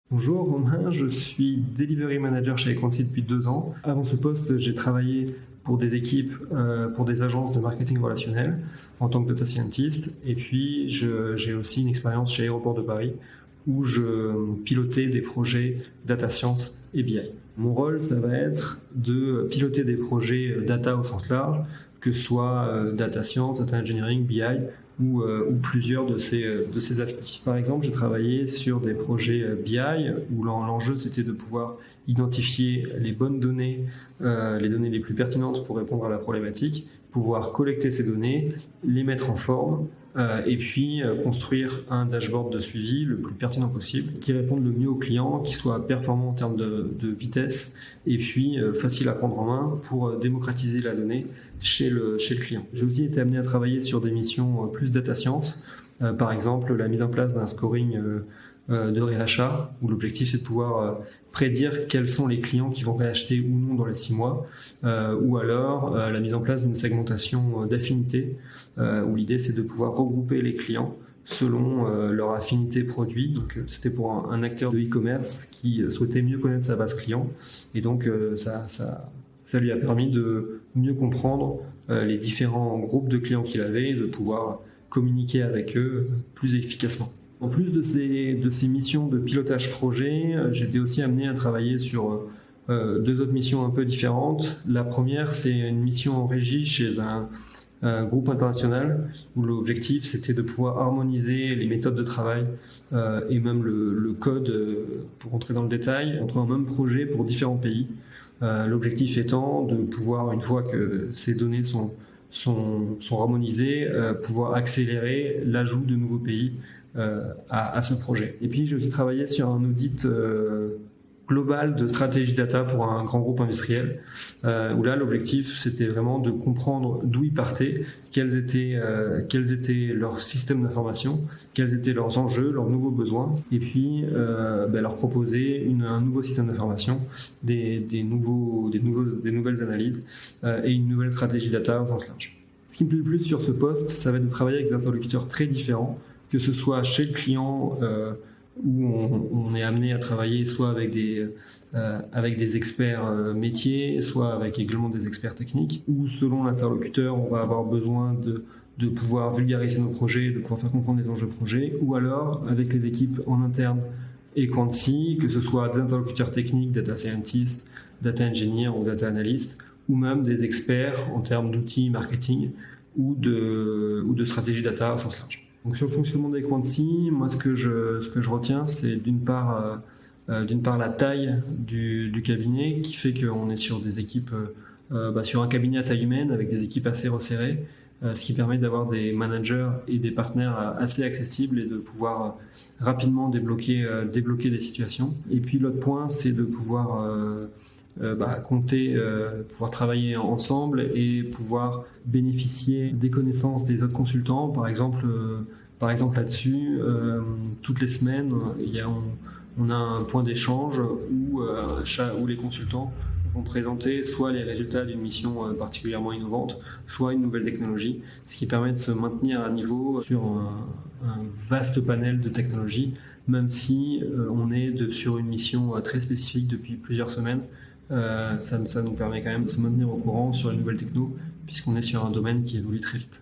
Bonjour Romain, je suis Delivery Manager chez Equanti depuis 2 ans. Avant ce poste, j'ai travaillé pour des équipes, pour des agences de marketing relationnel en tant que data scientist. Et puis, j'ai aussi une expérience chez Aéroports de Paris où je pilotais des projets data science et BI. Mon rôle, ça va être de piloter des projets data au sens large, que ce soit data science, data engineering, BI ou plusieurs de ces aspects. Par exemple, j'ai travaillé sur des projets BI où l'enjeu c'était de pouvoir identifier les bonnes données, les données les plus pertinentes pour répondre à la problématique, pouvoir collecter ces données, les mettre en forme, et puis construire un dashboard de suivi le plus pertinent possible, qui réponde le mieux aux clients, qui soit performant en termes de vitesse, et puis facile à prendre en main pour démocratiser la donnée chez le client. J'ai aussi été amené à travailler sur des missions plus data science, par exemple la mise en place d'un scoring de réachat, où l'objectif c'est de pouvoir prédire quels sont les clients qui vont réacheter ou non dans les 6 mois, ou alors la mise en place d'une segmentation d'affinité, où l'idée c'est de pouvoir regrouper les clients selon leur affinité produit. Donc c'était pour un acteur de e-commerce qui souhaitait mieux connaître sa base client, et donc ça lui a permis de mieux comprendre les différents groupes de clients qu'il avait et de pouvoir communiquer avec eux plus efficacement. En plus de ces missions de pilotage projet, j'étais aussi amené à travailler sur 2 autres missions un peu différentes. La première, c'est une mission en régie chez un groupe international où l'objectif c'était de pouvoir harmoniser les méthodes de travail et même le code, pour rentrer dans le détail, entre un même projet pour différents pays. L'objectif étant de pouvoir, une fois que ces données sont harmonisées, pouvoir accélérer l'ajout de nouveaux pays à ce projet. Et puis j'ai aussi travaillé sur un audit global de stratégie data pour un grand groupe industriel, où là l'objectif c'était vraiment de comprendre d'où ils partaient, quels étaient leurs systèmes d'information, quels étaient leurs enjeux, leurs nouveaux besoins, et puis leur proposer un nouveau système d'information, des nouvelles analyses et une nouvelle stratégie data au sens large. Ce qui me plaît le plus sur ce poste, ça va être de travailler avec des interlocuteurs très différents, que ce soit chez le client, où on est amené à travailler soit avec des experts métiers, soit avec également des experts techniques, ou selon l'interlocuteur, on va avoir besoin de pouvoir vulgariser nos projets, de pouvoir faire comprendre les enjeux projets, ou alors avec les équipes en interne Equanti, que ce soit des interlocuteurs techniques, data scientists, data engineers ou data analysts, ou même des experts en termes d'outils marketing ou de stratégie data au sens large. Donc sur le fonctionnement d'Equanti, moi ce que je retiens, c'est d'une part la taille du cabinet, qui fait qu'on est sur des équipes, sur un cabinet à taille humaine avec des équipes assez resserrées, ce qui permet d'avoir des managers et des partenaires assez accessibles et de pouvoir rapidement débloquer des situations. Et puis l'autre point, c'est de pouvoir pouvoir travailler ensemble et pouvoir bénéficier des connaissances des autres consultants. Par exemple là-dessus, toutes les semaines, on a un point d'échange où les consultants vont présenter soit les résultats d'une mission particulièrement innovante, soit une nouvelle technologie, ce qui permet de se maintenir à niveau sur un vaste panel de technologies, même si on est sur une mission très spécifique depuis plusieurs semaines. Ça nous permet quand même de se maintenir au courant sur les nouvelles techno, puisqu'on est sur un domaine qui évolue très vite.